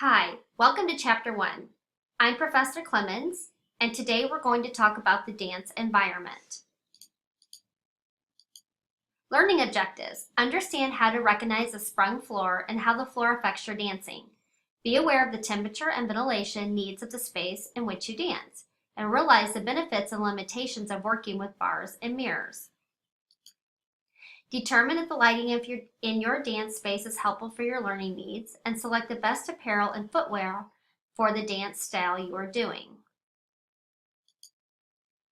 Hi, welcome to Chapter 1. I'm Professor Clemens, and today we're going to talk about the dance environment. Learning objectives. Understand how to recognize a sprung floor and how the floor affects your dancing. Be aware of the temperature and ventilation needs of the space in which you dance, and realize the benefits and limitations of working with bars and mirrors. Determine if the lighting in your dance space is helpful for your learning needs, and select the best apparel and footwear for the dance style you are doing.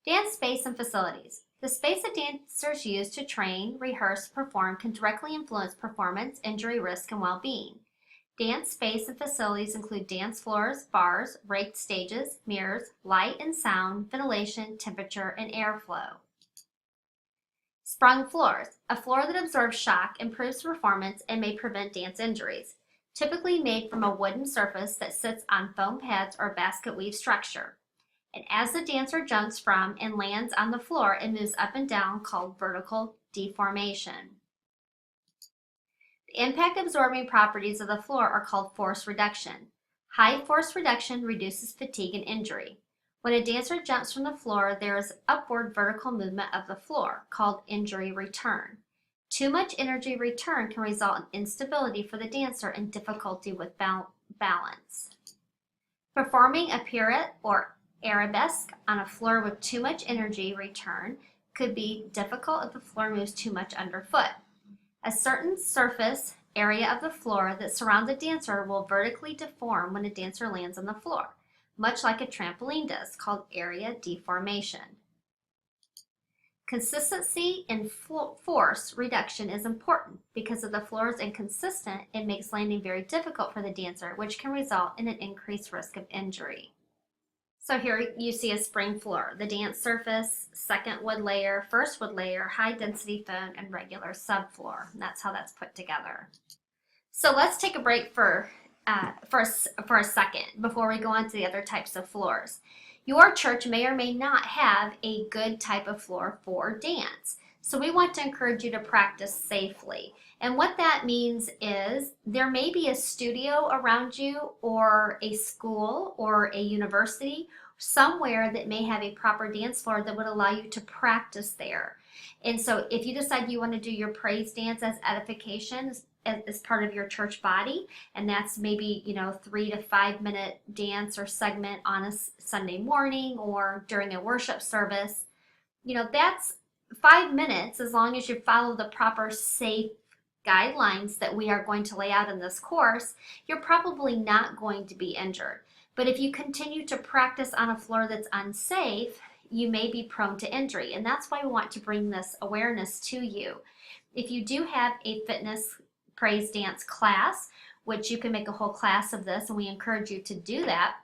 Dance space and facilities. The space that dancers use to train, rehearse, perform can directly influence performance, injury risk, and well-being. Dance space and facilities include dance floors, bars, raked stages, mirrors, light and sound, ventilation, temperature, and airflow. Sprung floors. A floor that absorbs shock improves performance and may prevent dance injuries. Typically made from a wooden surface that sits on foam pads or basket weave structure. And as the dancer jumps from and lands on the floor, it moves up and down, called vertical deformation. The impact absorbing properties of the floor are called force reduction. High force reduction reduces fatigue and injury. When a dancer jumps from the floor, there is upward vertical movement of the floor, called injury return. Too much energy return can result in instability for the dancer and difficulty with balance. Performing a pirouette or arabesque on a floor with too much energy return could be difficult if the floor moves too much underfoot. A certain surface area of the floor that surrounds a dancer will vertically deform when a dancer lands on the floor, much like a trampoline does, called area deformation. Consistency in force reduction is important because if the floor is inconsistent, it makes landing very difficult for the dancer, which can result in an increased risk of injury. So here you see a spring floor, the dance surface, second wood layer, first wood layer, high density foam, and regular subfloor. And that's how that's put together. So let's take a break for a second before we go on to the other types of floors. Your church may or may not have a good type of floor for dance. So we want to encourage you to practice safely. And what that means is there may be a studio around you or a school or a university somewhere that may have a proper dance floor that would allow you to practice there. And so if you decide you want to do your praise dance as edification as part of your church body, and that's maybe 3 to 5 minute dance or segment on a Sunday morning or during a worship service, that's 5 minutes as long as you follow the proper safe guidelines that we are going to lay out in this course. You're probably not going to be injured. But if you continue to practice on a floor that's unsafe, you may be prone to injury, and that's why we want to bring this awareness to you. If you do have a fitness praise dance class, which you can make a whole class of this, and we encourage you to do that,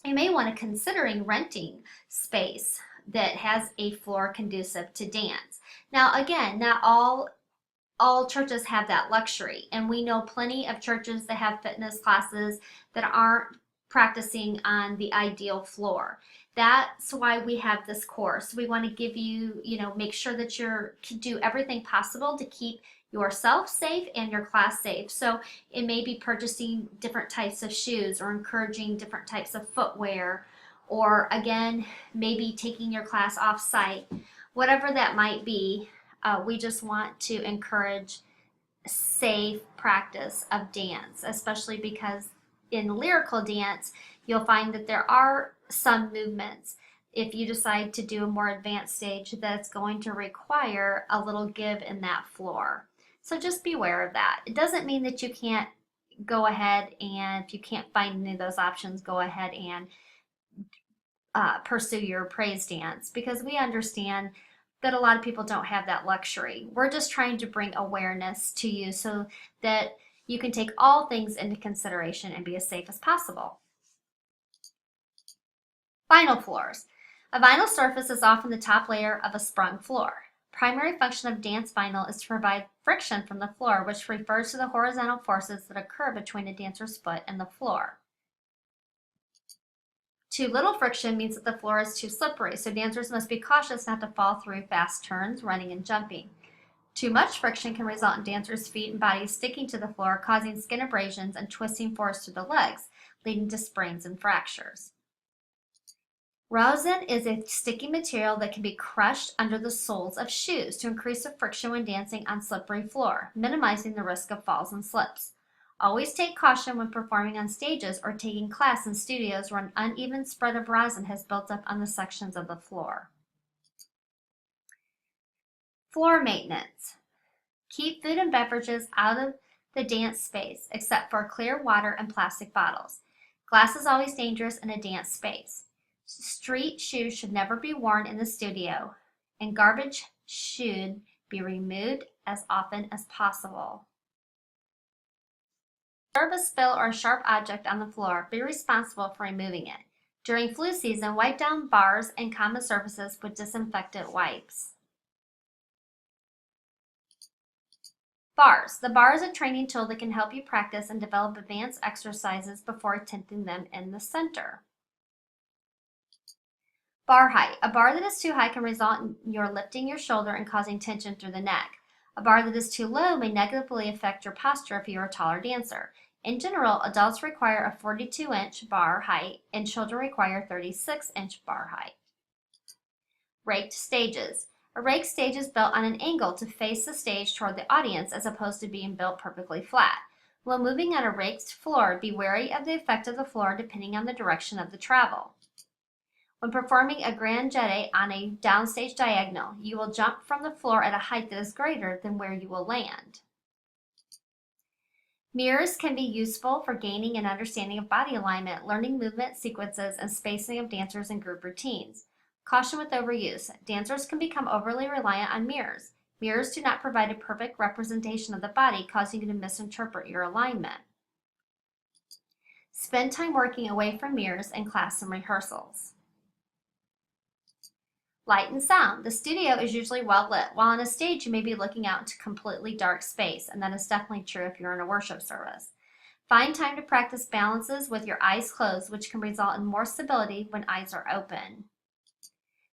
you may want to considering renting space that has a floor conducive to dance. Now again, not all churches have that luxury, and we know plenty of churches that have fitness classes that aren't practicing on the ideal floor. That's why we have this course. We want to give you, make sure that you do everything possible to keep yourself safe and your class safe. So it may be purchasing different types of shoes or encouraging different types of footwear, or again, maybe taking your class off site. Whatever that might be, we just want to encourage safe practice of dance, especially because in lyrical dance, you'll find that there are some movements, if you decide to do a more advanced stage, that's going to require a little give in that floor. So just be aware of that. It doesn't mean that you can't go ahead, and if you can't find any of those options, go ahead and pursue your praise dance, because we understand that a lot of people don't have that luxury. We're just trying to bring awareness to you so that you can take all things into consideration and be as safe as possible. Vinyl floors. A vinyl surface is often the top layer of a sprung floor. Primary function of dance vinyl is to provide friction from the floor, which refers to the horizontal forces that occur between a dancer's foot and the floor. Too little friction means that the floor is too slippery, so dancers must be cautious not to fall through fast turns, running, and jumping. Too much friction can result in dancers' feet and bodies sticking to the floor, causing skin abrasions and twisting force through the legs, leading to sprains and fractures. Rosin is a sticky material that can be crushed under the soles of shoes to increase the friction when dancing on slippery floor, minimizing the risk of falls and slips. Always take caution when performing on stages or taking class in studios where an uneven spread of rosin has built up on the sections of the floor. Floor maintenance. Keep food and beverages out of the dance space except for clear water and plastic bottles. Glass is always dangerous in a dance space. Street shoes should never be worn in the studio, and garbage should be removed as often as possible. Observe a spill or a sharp object on the floor, be responsible for removing it. During flu season, wipe down bars and common surfaces with disinfectant wipes. Bars. The bar is a training tool that can help you practice and develop advanced exercises before attempting them in the center. Bar height. A bar that is too high can result in your lifting your shoulder and causing tension through the neck. A bar that is too low may negatively affect your posture if you are a taller dancer. In general, adults require a 42-inch bar height and children require 36-inch bar height. Raked stages. A raked stage is built on an angle to face the stage toward the audience as opposed to being built perfectly flat. When moving on a raked floor, be wary of the effect of the floor depending on the direction of the travel. When performing a grand jeté on a downstage diagonal, you will jump from the floor at a height that is greater than where you will land. Mirrors can be useful for gaining an understanding of body alignment, learning movement sequences, and spacing of dancers and group routines. Caution with overuse. Dancers can become overly reliant on mirrors. Mirrors do not provide a perfect representation of the body, causing you to misinterpret your alignment. Spend time working away from mirrors in class and rehearsals. Light and sound. The studio is usually well lit, while on a stage you may be looking out into completely dark space, and that is definitely true if you're in a worship service. Find time to practice balances with your eyes closed, which can result in more stability when eyes are open.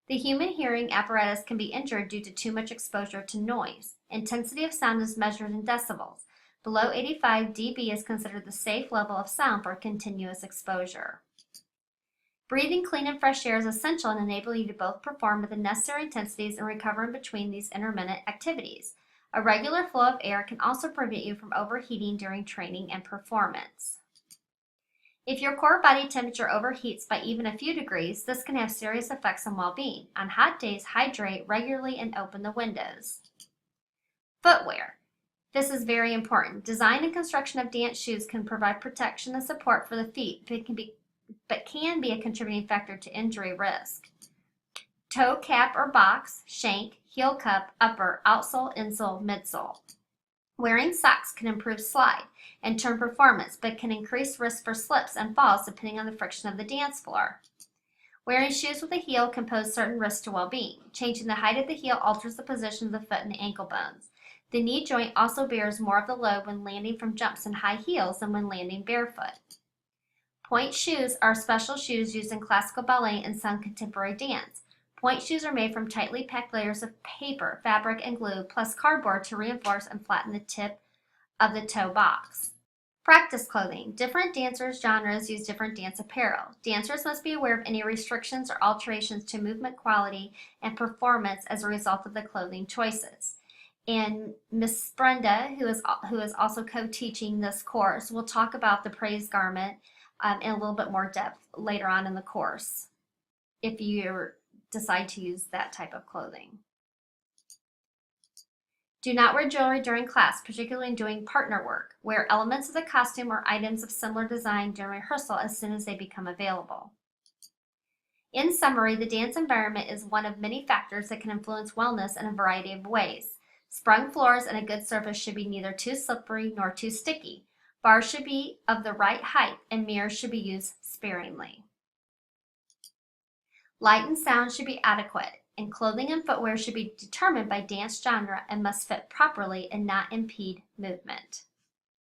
The human hearing apparatus can be injured due to too much exposure to noise. Intensity of sound is measured in decibels. Below 85 dB is considered the safe level of sound for continuous exposure. Breathing clean and fresh air is essential in enabling you to both perform with the necessary intensities and recover in between these intermittent activities. A regular flow of air can also prevent you from overheating during training and performance. If your core body temperature overheats by even a few degrees, this can have serious effects on well-being. On hot days, hydrate regularly and open the windows. Footwear. This is very important. Design and construction of dance shoes can provide protection and support for the feet, but can be a contributing factor to injury risk. Toe cap or box, shank, heel cup, upper, outsole, insole, midsole. Wearing socks can improve slide and turn performance, but can increase risk for slips and falls depending on the friction of the dance floor. Wearing shoes with a heel can pose certain risks to well-being. Changing the height of the heel alters the position of the foot and the ankle bones. The knee joint also bears more of the load when landing from jumps in high heels than when landing barefoot. Point shoes are special shoes used in classical ballet and some contemporary dance. Point shoes are made from tightly packed layers of paper, fabric, and glue, plus cardboard to reinforce and flatten the tip of the toe box. Practice clothing. Different dancers' genres use different dance apparel. Dancers must be aware of any restrictions or alterations to movement quality and performance as a result of the clothing choices. And Miss Brenda, who is also co-teaching this course, will talk about the praise garment in a little bit more depth later on in the course if you decide to use that type of clothing. Do not wear jewelry during class, particularly in doing partner work. Wear elements of the costume or items of similar design during rehearsal as soon as they become available. In summary, the dance environment is one of many factors that can influence wellness in a variety of ways. Sprung floors and a good surface should be neither too slippery nor too sticky. Bars should be of the right height and mirrors should be used sparingly. Light and sound should be adequate, and clothing and footwear should be determined by dance genre and must fit properly and not impede movement.